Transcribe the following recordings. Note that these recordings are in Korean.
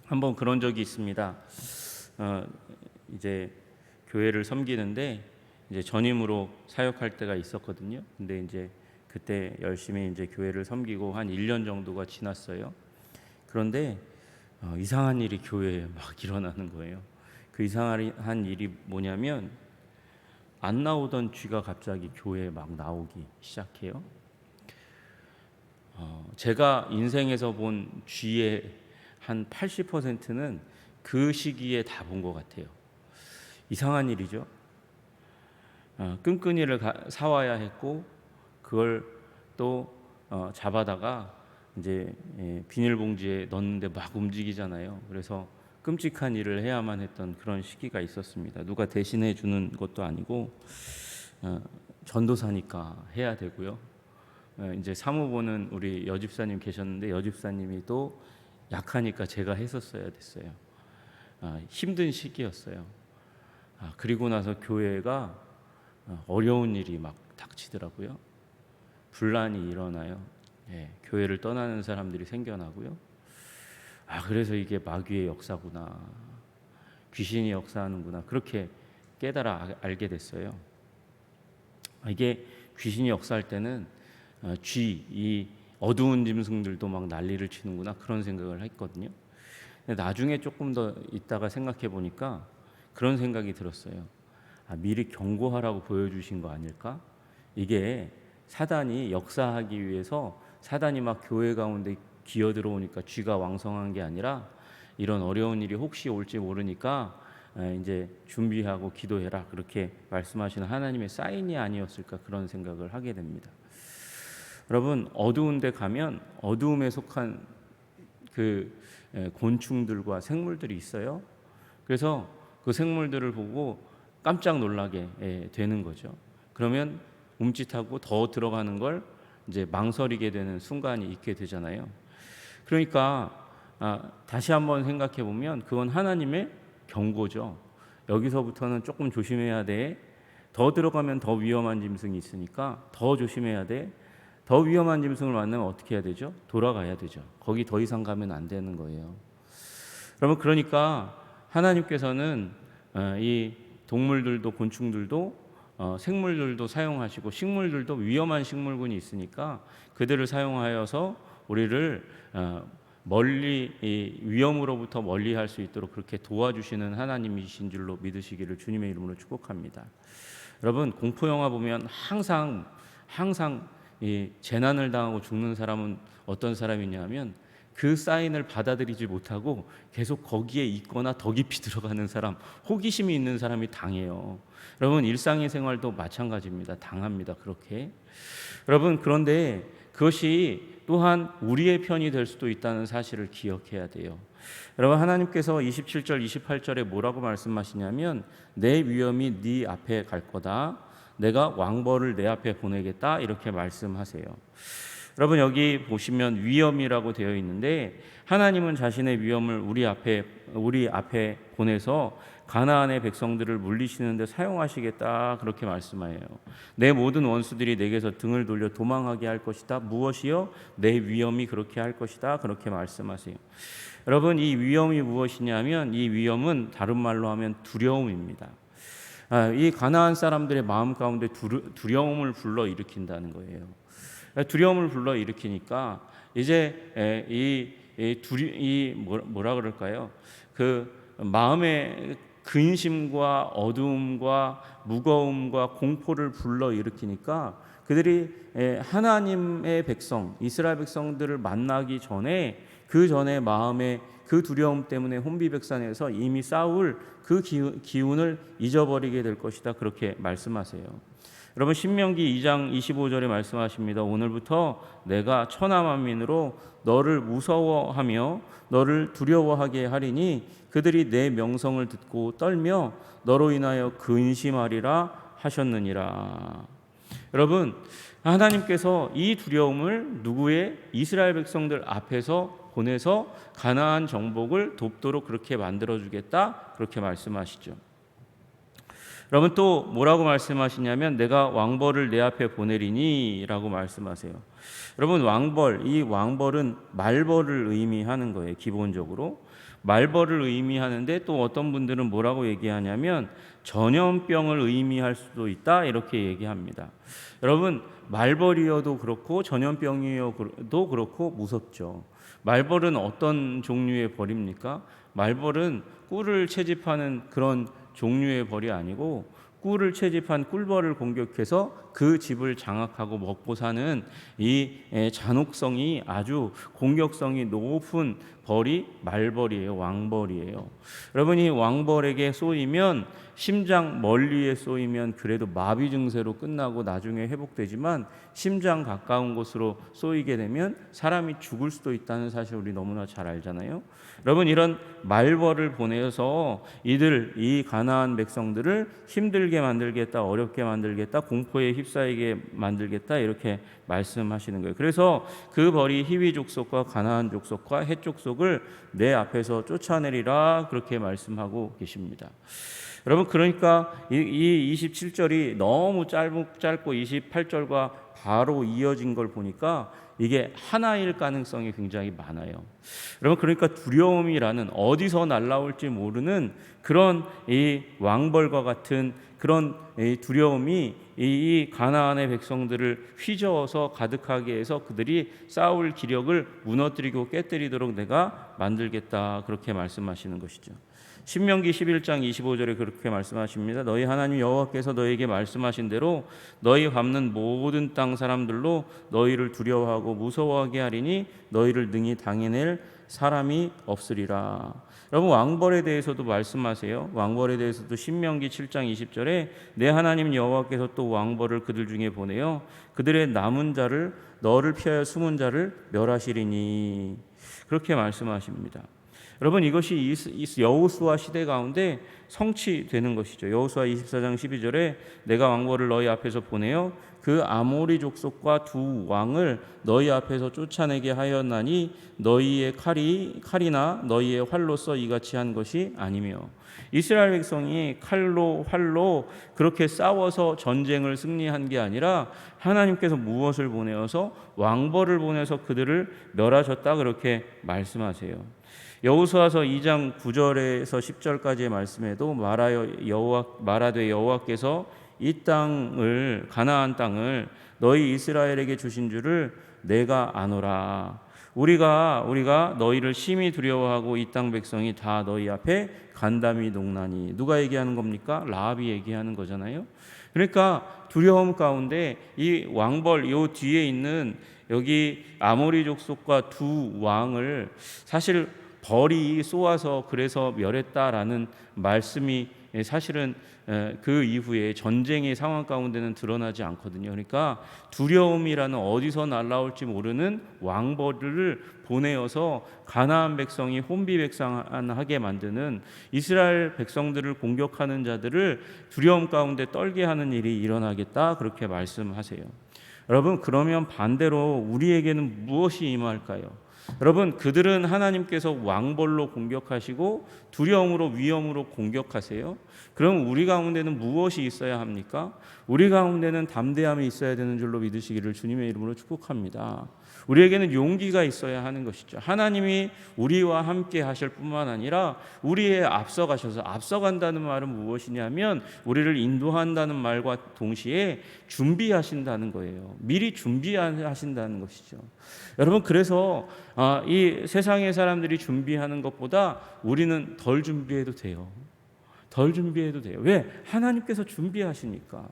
한번 그런 적이 있습니다. 이제 교회를 섬기는데 이제 전임으로 사역할 때가 있었거든요. 근데 이제 그때 열심히 이제 교회를 섬기고 한 1년 정도가 지났어요. 그런데 이상한 일이 교회에 막 일어나는 거예요. 그 이상한 일이 뭐냐면 안 나오던 쥐가 갑자기 교회에 막 나오기 시작해요. 제가 인생에서 본 쥐의 한 80%는 그 시기에 다 본 것 같아요. 이상한 일이죠. 끈끈이를 사와야 했고 그걸 또 잡아다가 이제 비닐봉지에 넣는데 막 움직이잖아요. 그래서 끔찍한 일을 해야만 했던 그런 시기가 있었습니다. 누가 대신해 주는 것도 아니고 전도사니까 해야 되고요. 이제 사무보는 우리 여집사님 계셨는데 여집사님이 또 약하니까 제가 했었어야 됐어요. 힘든 시기였어요. 그리고 나서 교회가 어려운 일이 막 닥치더라고요. 분란이 일어나요. 교회를 떠나는 사람들이 생겨나고요. 그래서 이게 마귀의 역사구나, 귀신이 역사하는구나, 그렇게 깨달아 알게 됐어요. 이게 귀신이 역사할 때는 이 어두운 짐승들도 막 난리를 치는구나, 그런 생각을 했거든요. 근데 나중에 조금 더 있다가 생각해 보니까 그런 생각이 들었어요. 미리 경고하라고 보여주신 거 아닐까? 이게 사단이 역사하기 위해서, 사단이 막 교회 가운데 기어 들어오니까 쥐가 왕성한 게 아니라 이런 어려운 일이 혹시 올지 모르니까 이제 준비하고 기도해라, 그렇게 말씀하시는 하나님의 사인이 아니었을까, 그런 생각을 하게 됩니다. 여러분, 어두운 데 가면 어두움에 속한 그 곤충들과 생물들이 있어요. 그래서 그 생물들을 보고 깜짝 놀라게 되는 거죠. 그러면 움찔하고 더 들어가는 걸 이제 망설이게 되는 순간이 있게 되잖아요. 그러니까 다시 한번 생각해 보면 그건 하나님의 경고죠. 여기서부터는 조금 조심해야 돼. 더 들어가면 더 위험한 짐승이 있으니까 더 조심해야 돼. 더 위험한 짐승을 만나면 어떻게 해야 되죠? 돌아가야 되죠. 거기 더 이상 가면 안 되는 거예요. 여러분, 그러니까 하나님께서는 이 동물들도 곤충들도 생물들도 사용하시고 식물들도 위험한 식물군이 있으니까 그들을 사용하여서 우리를 멀리, 이 위험으로부터 멀리할 수 있도록 그렇게 도와주시는 하나님이신 줄로 믿으시기를 주님의 이름으로 축복합니다. 여러분, 공포 영화 보면 항상 이 재난을 당하고 죽는 사람은 어떤 사람이냐면 그 사인을 받아들이지 못하고 계속 거기에 있거나 더 깊이 들어가는 사람, 호기심이 있는 사람이 당해요. 여러분, 일상의 생활도 마찬가지입니다. 당합니다. 그렇게. 여러분, 그런데 그것이 또한 우리의 편이 될 수도 있다는 사실을 기억해야 돼요. 여러분, 하나님께서 27절 28절에 뭐라고 말씀하시냐면 내 위엄이 네 앞에 갈 거다, 내가 왕벌을 내 앞에 보내겠다, 이렇게 말씀하세요. 여러분, 여기 보시면 위엄이라고 되어 있는데 하나님은 자신의 위엄을 우리 앞에 보내서 가나안의 백성들을 물리시는 데 사용하시겠다, 그렇게 말씀해요. 내 모든 원수들이 내게서 등을 돌려 도망하게 할 것이다. 무엇이요? 내 위엄이 그렇게 할 것이다, 그렇게 말씀하세요. 여러분, 이 위엄이 무엇이냐면 이 위엄은 다른 말로 하면 두려움입니다. 이 가나안 사람들의 마음 가운데 두려움을 불러일으킨다는 거예요. 두려움을 불러일으키니까 이제 뭐라 그럴까요? 그 마음의 근심과 어두움과 무거움과 공포를 불러일으키니까 그들이 하나님의 백성, 이스라엘 백성들을 만나기 전에 그 전에 마음의 그 두려움 때문에 혼비백산에서 이미 싸울 그 기운을 잊어버리게 될 것이다, 그렇게 말씀하세요. 여러분, 신명기 2장 25절에 말씀하십니다. 오늘부터 내가 천하만민으로 너를 무서워하며 너를 두려워하게 하리니 그들이 내 명성을 듣고 떨며 너로 인하여 근심하리라 하셨느니라. 여러분, 하나님께서 이 두려움을 누구의? 이스라엘 백성들 앞에서 보내서 가나안 정복을 돕도록 그렇게 만들어주겠다, 그렇게 말씀하시죠. 여러분 또 뭐라고 말씀하시냐면 내가 왕벌을 내 앞에 보내리니라고 말씀하세요. 여러분 이 왕벌은 말벌을 의미하는 거예요. 기본적으로 말벌을 의미하는데 또 어떤 분들은 뭐라고 얘기하냐면 전염병을 의미할 수도 있다 이렇게 얘기합니다. 여러분 말벌이어도 그렇고 전염병이어도 그렇고 무섭죠. 말벌은 어떤 종류의 벌입니까? 말벌은 꿀을 채집하는 그런 종류의 벌이 아니고 꿀을 채집한 꿀벌을 공격해서 그 집을 장악하고 먹고 사는 이 잔혹성이 아주 공격성이 높은 벌이 말벌이에요. 왕벌이에요. 여러분이 왕벌에게 쏘이면 심장 멀리에 쏘이면 그래도 마비 증세로 끝나고 나중에 회복되지만 심장 가까운 곳으로 쏘이게 되면 사람이 죽을 수도 있다는 사실 우리 너무나 잘 알잖아요. 여러분 이런 말벌을 보내서 이 가나안 백성들을 힘들게 만들겠다, 어렵게 만들겠다, 공포에 휩싸이게 만들겠다 이렇게 말씀하시는 거예요. 그래서 그 벌이 히위 족속과 가나안 족속과 헷 족속을 내 앞에서 쫓아내리라 그렇게 말씀하고 계십니다. 여러분 그러니까 이 27절이 너무 짧고 28절과 바로 이어진 걸 보니까 이게 하나일 가능성이 굉장히 많아요. 여러분 그러니까 두려움이라는 어디서 날아올지 모르는 그런 이 왕벌과 같은 그런 이 두려움이 이 가나안의 백성들을 휘저어서 가득하게 해서 그들이 싸울 기력을 무너뜨리고 깨뜨리도록 내가 만들겠다 그렇게 말씀하시는 것이죠. 신명기 11장 25절에 그렇게 말씀하십니다. 너희 하나님 여호와께서 너희에게 말씀하신 대로 너희 밟는 모든 땅 사람들로 너희를 두려워하고 무서워하게 하리니 너희를 능히 당해낼 사람이 없으리라. 여러분 왕벌에 대해서도 말씀하세요. 왕벌에 대해서도 신명기 7장 20절에 내 하나님 여호와께서 또 왕벌을 그들 중에 보내어 그들의 남은 자를 너를 피하여 숨은 자를 멸하시리니 그렇게 말씀하십니다. 여러분 이것이 여호수아 시대 가운데 성취되는 것이죠. 여호수아 24장 12절에 내가 왕벌을 너희 앞에서 보내어 그 아모리 족속과 두 왕을 너희 앞에서 쫓아내게 하였나니 너희의 칼이나 너희의 활로써 이같이 한 것이 아니며 이스라엘 백성이 칼로 활로 그렇게 싸워서 전쟁을 승리한 게 아니라 하나님께서 무엇을 보내어서 왕벌을 보내서 그들을 멸하셨다 그렇게 말씀하세요. 여호수아서 2장 9절에서 10절까지의 말씀에도 말하되 여호와께서 이 땅을 가나안 땅을 너희 이스라엘에게 주신 줄을 내가 아노라. 우리가 너희를 심히 두려워하고 이 땅 백성이 다 너희 앞에 간담이 농나니. 누가 얘기하는 겁니까? 라합이 얘기하는 거잖아요. 그러니까 두려움 가운데 이 왕벌 요 뒤에 있는 여기 아모리 족속과 두 왕을 사실 벌이 쏘아서 그래서 멸했다라는 말씀이 사실은 그 이후에 전쟁의 상황 가운데는 드러나지 않거든요. 그러니까 두려움이라는 어디서 날아올지 모르는 왕벌을 보내어서 가나안 백성이 혼비백산하게 만드는 이스라엘 백성들을 공격하는 자들을 두려움 가운데 떨게 하는 일이 일어나겠다 그렇게 말씀하세요. 여러분 그러면 반대로 우리에게는 무엇이 임할까요? 여러분 그들은 하나님께서 왕벌로 공격하시고 두려움으로 위험으로 공격하세요. 그럼 우리 가운데는 무엇이 있어야 합니까? 우리 가운데는 담대함이 있어야 되는 줄로 믿으시기를 주님의 이름으로 축복합니다. 우리에게는 용기가 있어야 하는 것이죠. 하나님이 우리와 함께 하실 뿐만 아니라 우리에 앞서가셔서 앞서간다는 말은 무엇이냐면 우리를 인도한다는 말과 동시에 준비하신다는 거예요. 미리 준비하신다는 것이죠. 여러분 그래서 이 세상의 사람들이 준비하는 것보다 우리는 덜 준비해도 돼요. 덜 준비해도 돼요. 왜? 하나님께서 준비하시니까.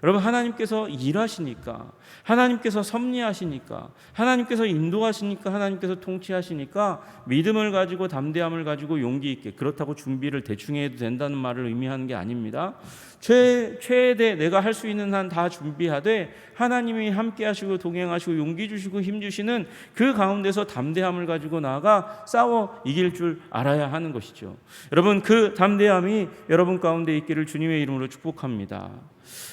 여러분 하나님께서 일하시니까, 하나님께서 섭리하시니까, 하나님께서 인도하시니까, 하나님께서 통치하시니까 믿음을 가지고 담대함을 가지고 용기 있게, 그렇다고 준비를 대충 해도 된다는 말을 의미하는 게 아닙니다. 최대 내가 할 수 있는 한 다 준비하되 하나님이 함께 하시고 동행하시고 용기 주시고 힘 주시는 그 가운데서 담대함을 가지고 나아가 싸워 이길 줄 알아야 하는 것이죠. 여러분 그 담대함이 여러분 가운데 있기를 주님의 이름으로 축복합니다.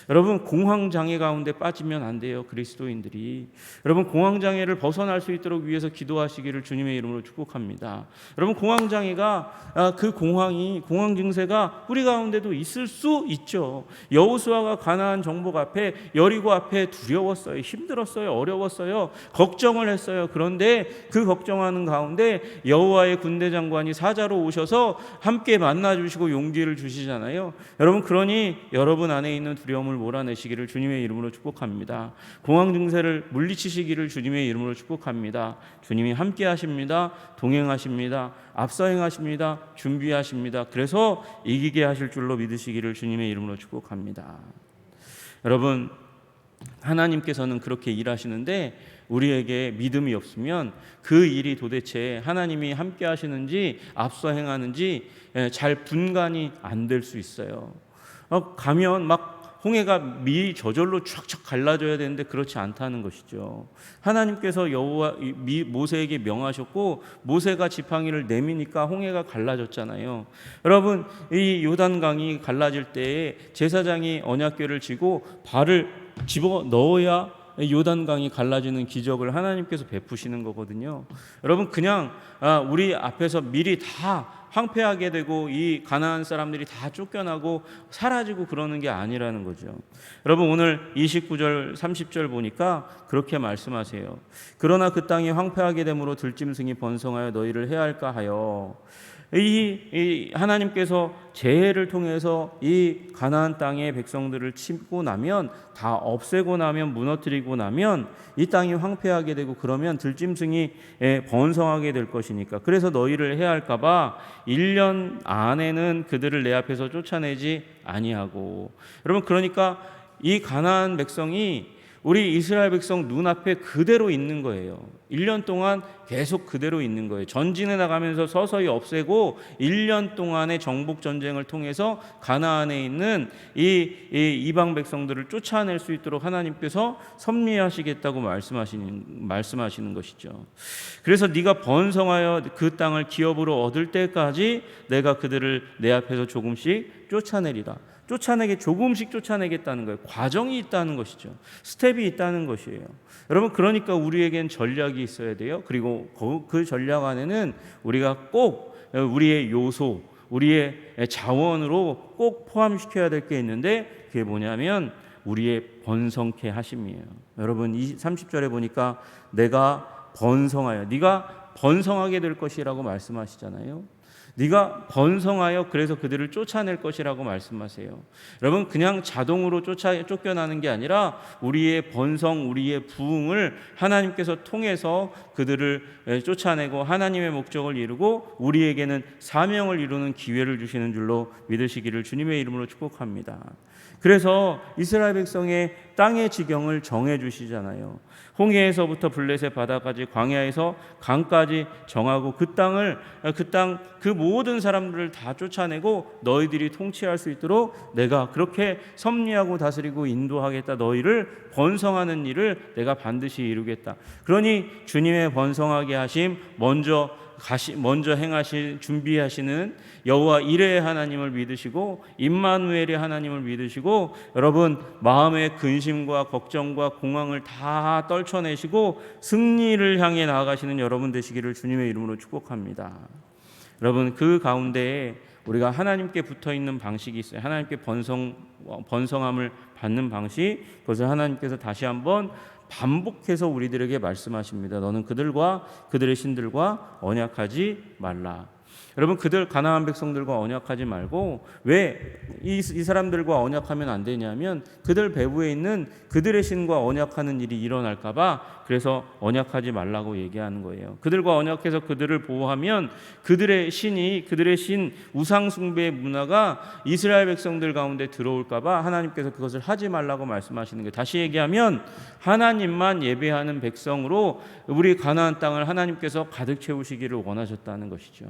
여러분, 공황장애 가운데 빠지면 안 돼요. 그리스도인들이. 여러분, 공황장애를 벗어날 수 있도록 위해서 기도하시기를 주님의 이름으로 축복합니다. 여러분, 공황장애가 그 공황 증세가 우리 가운데도 있을 수 있죠. 여호수아가 가나안 정복 앞에, 여리고 앞에 두려웠어요. 힘들었어요. 어려웠어요. 걱정을 했어요. 그런데 그 걱정하는 가운데 여호와의 군대 장관이 사자로 오셔서 함께 만나 주시고 용기를 주시잖아요. 여러분, 그러니 여러분 안에 있는 두려움을 몰아내시기를 주님의 이름으로 축복합니다. 공황 증세를 물리치시기를 주님의 이름으로 축복합니다. 주님이 함께 하십니다. 동행하십니다. 앞서 행하십니다. 준비하십니다. 그래서 이기게 하실 줄로 믿으시기를 주님의 이름으로 축복합니다. 여러분, 하나님께서는 그렇게 일하시는데 우리에게 믿음이 없으면 그 일이 도대체 하나님이 함께 하시는지 앞서 행하는지 잘 분간이 안 될 수 있어요. 가면 막 홍해가 미리 저절로 촥촥 갈라져야 되는데 그렇지 않다는 것이죠. 하나님께서 모세에게 명하셨고 모세가 지팡이를 내미니까 홍해가 갈라졌잖아요. 여러분, 이 요단강이 갈라질 때에 제사장이 언약궤를 쥐고 발을 집어 넣어야 요단강이 갈라지는 기적을 하나님께서 베푸시는 거거든요. 여러분, 그냥 우리 앞에서 미리 다 황폐하게 되고 이 가나안 사람들이 다 쫓겨나고 사라지고 그러는 게 아니라는 거죠. 여러분, 오늘 29절 30절 보니까 그렇게 말씀하세요. 그러나 그 땅이 황폐하게 되므로 들짐승이 번성하여 너희를 해할까 하여. 이 하나님께서 재해를 통해서 이 가나안 땅의 백성들을 치고 나면, 다 없애고 나면, 무너뜨리고 나면 이 땅이 황폐하게 되고 그러면 들짐승이 번성하게 될 것이니까, 그래서 너희를 해할까 봐 1년 안에는 그들을 내 앞에서 쫓아내지 아니하고. 여러분, 그러니까 이 가나안 백성이 우리 이스라엘 백성 눈앞에 그대로 있는 거예요. 1년 동안 계속 그대로 있는 거예요. 전진해 나가면서 서서히 없애고 1년 동안의 정복 전쟁을 통해서 가나안에 있는 이 이방 백성들을 쫓아낼 수 있도록 하나님께서 섭리하시겠다고 말씀하시는 것이죠. 그래서 네가 번성하여 그 땅을 기업으로 얻을 때까지 내가 그들을 내 앞에서 조금씩 쫓아내리라. 조금씩 쫓아내겠다는 거예요. 과정이 있다는 것이죠. 스텝이 있다는 것이에요. 여러분, 그러니까 우리에겐 전략이 있어야 돼요. 그리고 그 전략 안에는 우리가 꼭 우리의 요소, 우리의 자원으로 꼭 포함시켜야 될 게 있는데, 그게 뭐냐면 우리의 번성케 하심이에요. 여러분, 30절에 보니까 내가 번성하여, 네가 번성하게 될 것이라고 말씀하시잖아요. 네가 번성하여 그래서 그들을 쫓아낼 것이라고 말씀하세요. 여러분, 그냥 자동으로 쫓겨나는 게 아니라 우리의 번성, 우리의 부흥을 하나님께서 통해서 그들을 쫓아내고 하나님의 목적을 이루고 우리에게는 사명을 이루는 기회를 주시는 줄로 믿으시기를 주님의 이름으로 축복합니다. 그래서 이스라엘 백성의 땅의 지경을 정해 주시잖아요. 홍해에서부터 블레셋 바다까지, 광야에서 강까지 정하고 그 모든 사람들을 다 쫓아내고 너희들이 통치할 수 있도록 내가 그렇게 섭리하고 다스리고 인도하겠다. 너희를 번성하는 일을 내가 반드시 이루겠다. 그러니 주님의 번성하게 하심, 먼저 행하실 준비하시는 여호와 이레의 하나님을 믿으시고 임마누엘의 하나님을 믿으시고, 여러분, 마음의 근심과 걱정과 공황을 다 떨쳐내시고 승리를 향해 나아가시는 여러분 되시기를 주님의 이름으로 축복합니다. 여러분, 그 가운데에 우리가 하나님께 붙어있는 방식이 있어요. 하나님께 번성함을 받는 방식, 그것을 하나님께서 다시 한번 반복해서 우리들에게 말씀하십니다. 너는 그들과 그들의 신들과 언약하지 말라. 여러분, 그들 가나안 백성들과 언약하지 말고, 왜 이 사람들과 언약하면 안 되냐면 그들 배후에 있는 그들의 신과 언약하는 일이 일어날까 봐 그래서 언약하지 말라고 얘기하는 거예요. 그들과 언약해서 그들을 보호하면 그들의 신 우상 숭배의 문화가 이스라엘 백성들 가운데 들어올까 봐 하나님께서 그것을 하지 말라고 말씀하시는 거예요. 다시 얘기하면 하나님만 예배하는 백성으로 우리 가나안 땅을 하나님께서 가득 채우시기를 원하셨다는 것이죠.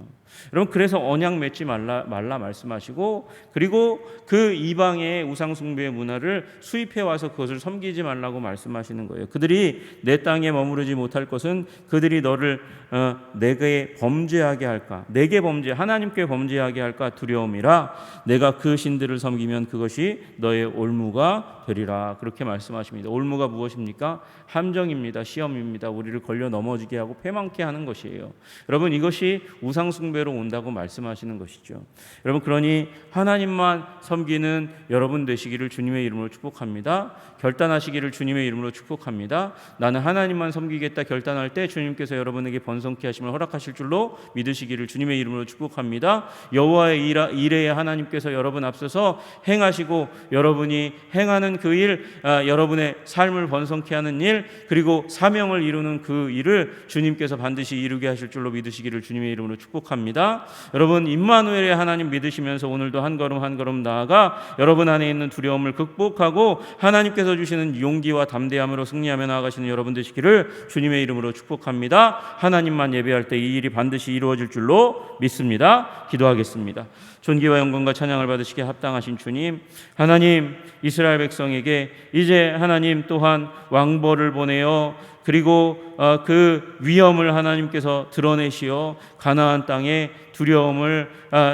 여러분, 그래서 언약 맺지 말라 말씀하시고, 그리고 그 이방의 우상 숭배의 문화를 수입해 와서 그것을 섬기지 말라고 말씀하시는 거예요. 그들이 내 땅에 머무르지 못할 것은 그들이 너를 내게 범죄하게 할까, 하나님께 범죄하게 할까 두려움이라. 내가 그 신들을 섬기면 그것이 너의 올무가 되리라. 그렇게 말씀하십니다. 올무가 무엇입니까? 함정입니다. 시험입니다. 우리를 걸려 넘어지게 하고 패망케 하는 것이에요. 여러분, 이것이 우상 숭배로 온다고 말씀하시는 것이죠. 여러분, 그러니 하나님만 섬기는 여러분 되시기를 주님의 이름으로 축복합니다. 결단하시기를 주님의 이름으로 축복합니다. 나는 하나님만 섬기겠다 결단할 때 주님께서 여러분에게 번성케 하심을 허락하실 줄로 믿으시기를 주님의 이름으로 축복합니다. 여호와의 일에 하나님께서 여러분 앞서서 행하시고 여러분이 행하는 그 일, 여러분의 삶을 번성케 하는 일, 그리고 사명을 이루는 그 일을 주님께서 반드시 이루게 하실 줄로 믿으시기를 주님의 이름으로 축복합니다. 여러분, 임마누엘의 하나님 믿으시면서 오늘도 한 걸음 한 걸음 나아가 여러분 안에 있는 두려움을 극복하고 하나님께서 주시는 용기와 담대함으로 승리하며 나아가시는 여러분 되시기를 주님의 이름으로 축복합니다. 하나님만 예배할 때 이 일이 반드시 이루어질 줄로 믿습니다. 기도하겠습니다. 존귀와 영광과 찬양을 받으시기에 합당하신 주님, 하나님, 이스라엘 백성에게 이제 하나님 또한 왕벌을 보내어 그리고 그 위엄을 하나님께서 드러내시어 가나안 땅에 두려움을,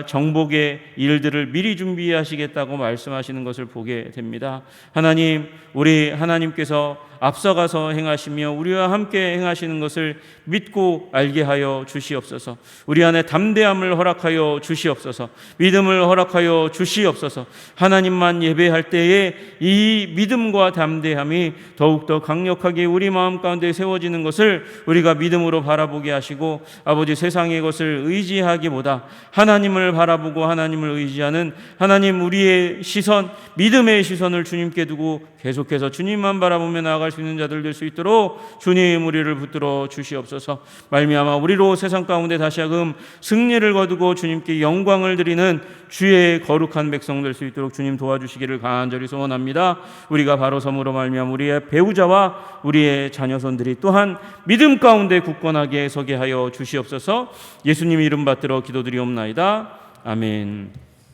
정복의 일들을 미리 준비하시겠다고 말씀하시는 것을 보게 됩니다. 하나님, 우리 하나님께서 앞서가서 행하시며 우리와 함께 행하시는 것을 믿고 알게 하여 주시옵소서. 우리 안에 담대함을 허락하여 주시옵소서. 믿음을 허락하여 주시옵소서. 하나님만 예배할 때에 이 믿음과 담대함이 더욱더 강력하게 우리 마음 가운데 세워지는 것을 우리가 믿음으로 바라보게 하시고, 아버지, 세상의 것을 의지하기보다 하나님을 바라보고 하나님을 의지하는 하나님, 우리의 시선, 믿음의 시선을 주님께 두고 계속해서 주님만 바라보며 나아갈 수 있는 자들 될 수 있도록 주님, 우리를 붙들어 주시옵소서. 말미암아 우리로 세상 가운데 다시금 승리를 거두고 주님께 영광을 드리는 주의 거룩한 백성 될 수 있도록 주님 도와주시기를 간절히 소원합니다. 우리가 바로 섬으로 말미암아 우리의 배우자와 우리의 자녀손들이 또한 믿음 가운데 굳건하게 서게 하여 주시옵소서. 예수님 이름 받들어 기도드리옵나이다. 아멘.